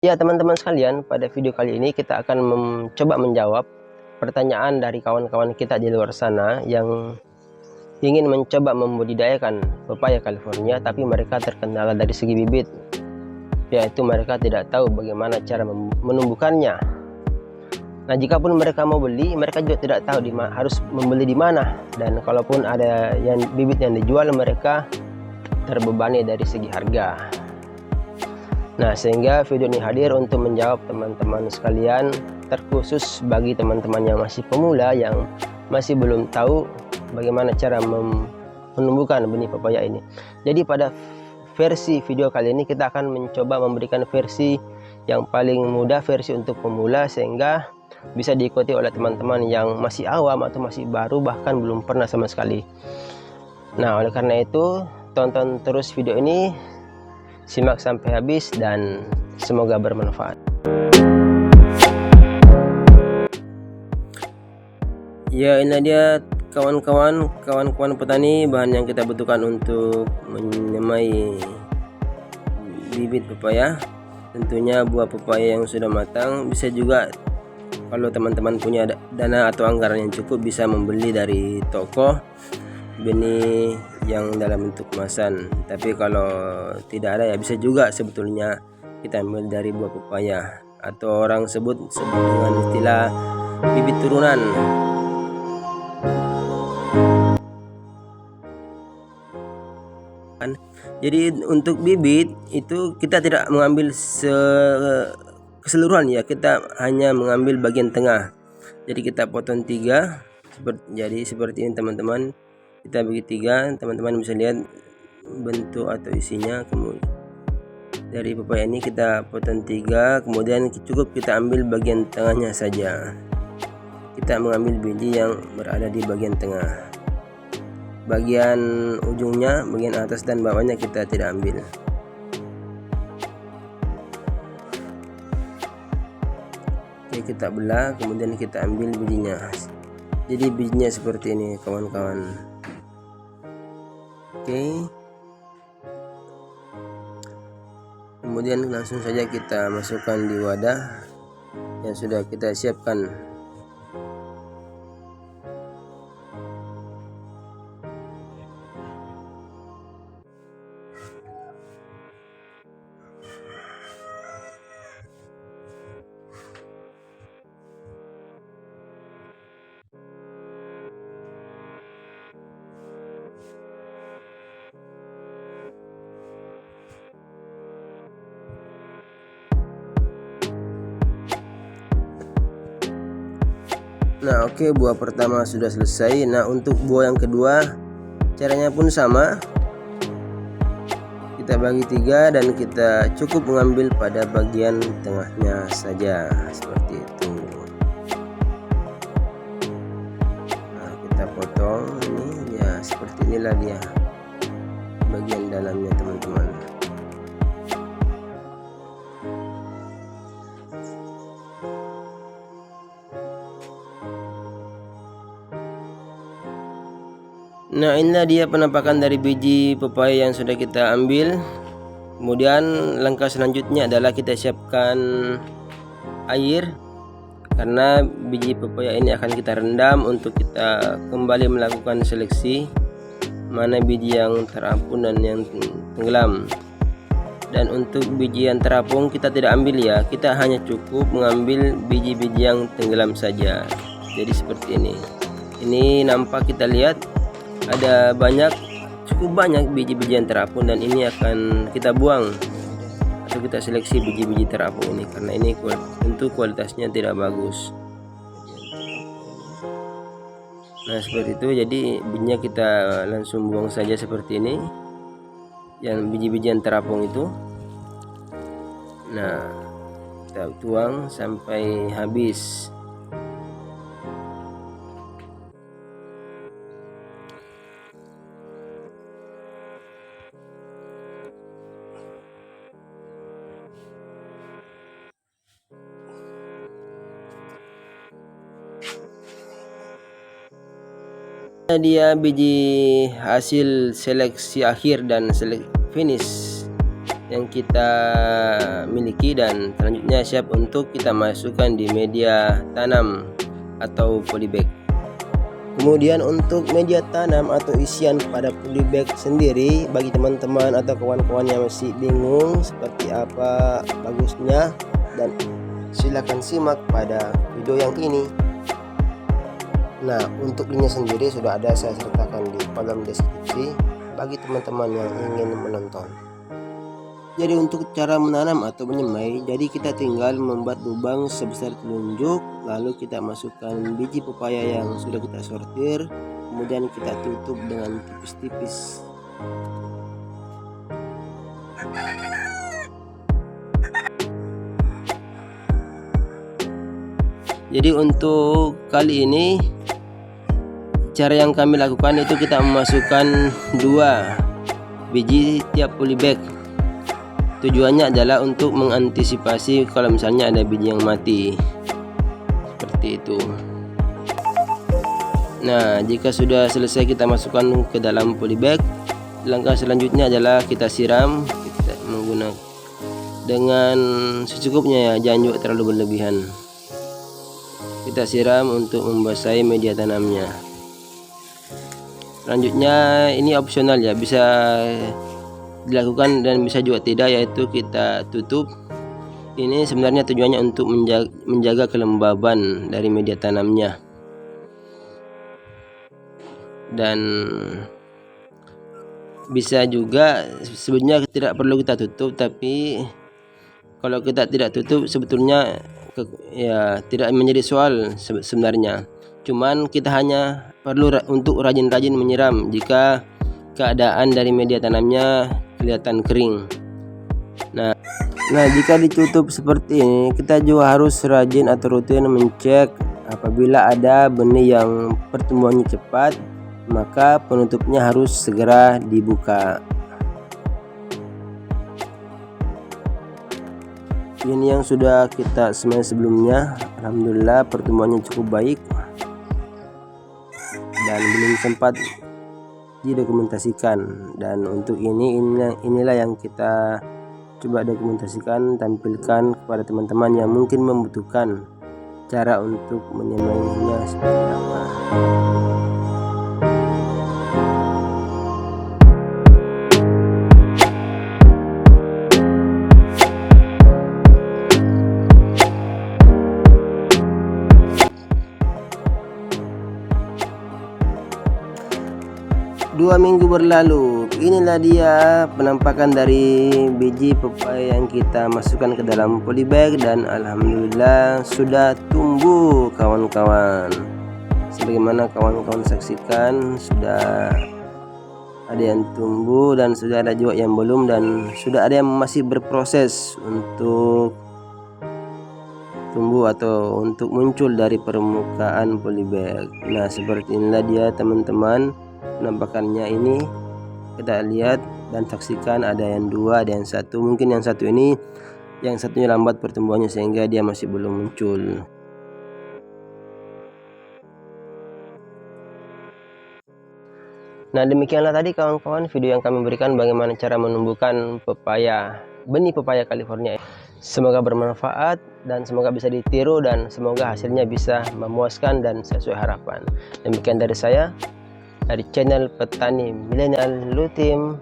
Ya teman-teman sekalian, pada video kali ini kita akan mencoba menjawab pertanyaan dari kawan-kawan kita di luar sana yang ingin mencoba membudidayakan pepaya California, tapi mereka terkendala dari segi bibit, yaitu mereka tidak tahu bagaimana cara menumbuhkannya. Nah, jikapun mereka mau beli, mereka juga tidak tahu harus membeli di mana, dan kalaupun ada bibit yang dijual, mereka terbebani dari segi harga. Nah, sehingga video ini hadir untuk menjawab teman-teman sekalian, terkhusus bagi teman-teman yang masih pemula, yang masih belum tahu bagaimana cara menumbuhkan benih pepaya ini. Jadi pada versi video kali ini kita akan mencoba memberikan versi yang paling mudah, versi untuk pemula, sehingga bisa diikuti oleh teman-teman yang masih awam atau masih baru, bahkan belum pernah sama sekali. Nah, oleh karena itu tonton terus video ini, simak sampai habis, dan semoga bermanfaat. Ya, ini dia kawan-kawan petani, bahan yang kita butuhkan untuk menyemai bibit pepaya. Tentunya buah pepaya yang sudah matang. Bisa juga kalau teman-teman punya dana atau anggaran yang cukup, bisa membeli dari toko benih yang dalam bentuk kemasan. Tapi kalau tidak ada, ya bisa juga sebetulnya kita ambil dari buah pepaya, atau orang sebut dengan istilah bibit turunan. Jadi untuk bibit itu kita tidak mengambil keseluruhan, ya, kita hanya mengambil bagian tengah. Jadi kita potong 3 seperti ini teman-teman. Kita bagi 3, teman-teman bisa lihat bentuk atau isinya. Kemudian dari pepaya ini kita potong 3, kemudian cukup kita ambil bagian tengahnya saja. Kita mengambil biji yang berada di bagian tengah. Bagian ujungnya, bagian atas dan bawahnya kita tidak ambil. Oke, kita belah, kemudian kita ambil bijinya. Jadi bijinya seperti ini kawan-kawan. Oke, kemudian langsung saja kita masukkan di wadah yang sudah kita siapkan. Nah, oke, buah pertama sudah selesai. Nah, untuk buah yang kedua caranya pun sama. Kita bagi 3 dan kita cukup mengambil pada bagian tengahnya saja, seperti itu. Nah, kita potong ini, ya seperti inilah dia bagian dalamnya teman-teman. Nah, inilah dia penampakan dari biji pepaya yang sudah kita ambil. Kemudian langkah selanjutnya adalah kita siapkan air, karena biji pepaya ini akan kita rendam untuk kita kembali melakukan seleksi mana biji yang terapung dan yang tenggelam. Dan untuk biji yang terapung kita tidak ambil, ya, kita hanya cukup mengambil biji-biji yang tenggelam saja. Jadi seperti ini. Ini nampak, kita lihat ada cukup banyak biji-biji yang terapung, dan ini akan kita buang atau kita seleksi biji-biji terapung ini, karena ini tentu kualitasnya tidak bagus. Nah, seperti itu. Jadi bijinya kita langsung buang saja seperti ini, yang biji-biji yang terapung itu. Nah, kita tuang sampai habis. Dia biji hasil seleksi akhir dan finish yang kita miliki, dan selanjutnya siap untuk kita masukkan di media tanam atau polybag. Kemudian untuk media tanam atau isian pada polybag sendiri, bagi teman-teman atau kawan-kawan yang masih bingung seperti apa bagusnya, dan silakan simak pada video yang ini. Nah, untuk linknya sendiri sudah ada saya sertakan di kolom deskripsi bagi teman-teman yang ingin menonton. Jadi untuk cara menanam atau menyemai, jadi kita tinggal membuat lubang sebesar telunjuk, lalu kita masukkan biji pepaya yang sudah kita sortir, kemudian kita tutup dengan tipis-tipis. Jadi untuk kali ini cara yang kami lakukan itu kita memasukkan 2 biji tiap polybag. Tujuannya adalah untuk mengantisipasi kalau misalnya ada biji yang mati, seperti itu. Nah, jika sudah selesai kita masukkan ke dalam polybag, langkah selanjutnya adalah kita siram. Kita menggunakan dengan secukupnya ya, jangan juga terlalu berlebihan. Kita siram untuk membasahi media tanamnya. Selanjutnya ini opsional ya, bisa dilakukan dan bisa juga tidak, yaitu kita tutup. Ini sebenarnya tujuannya untuk menjaga kelembaban dari media tanamnya, dan bisa juga sebenarnya tidak perlu kita tutup, tapi kalau kita tidak tutup sebetulnya ya tidak menjadi soal sebenarnya. Cuman kita hanya perlu untuk rajin-rajin menyiram jika keadaan dari media tanamnya kelihatan kering. Nah, jika ditutup seperti ini, kita juga harus rajin atau rutin mencek. Apabila ada benih yang pertumbuhannya cepat, maka penutupnya harus segera dibuka. Ini yang sudah kita semai sebelumnya, alhamdulillah pertumbuhannya cukup baik dan belum sempat didokumentasikan. Dan untuk inilah yang kita coba dokumentasikan, tampilkan kepada teman-teman yang mungkin membutuhkan cara untuk menyemainya seperti apa. Dua minggu berlalu, inilah dia penampakan dari biji pepaya yang kita masukkan ke dalam polybag, dan alhamdulillah sudah tumbuh kawan-kawan. Sebagaimana kawan-kawan saksikan, sudah ada yang tumbuh dan sudah ada juga yang belum, dan sudah ada yang masih berproses untuk tumbuh atau untuk muncul dari permukaan polybag. Nah, seperti inilah dia teman-teman penampakannya. Ini kita lihat dan saksikan, ada yang 2, ada yang 1. Mungkin yang satu ini, yang satunya lambat pertumbuhannya sehingga dia masih belum muncul. Nah, demikianlah tadi kawan-kawan video yang kami berikan bagaimana cara menumbuhkan benih pepaya California. Semoga bermanfaat dan semoga bisa ditiru, dan semoga hasilnya bisa memuaskan dan sesuai harapan. Demikian dari saya, dari channel Petani Milenial Lutim.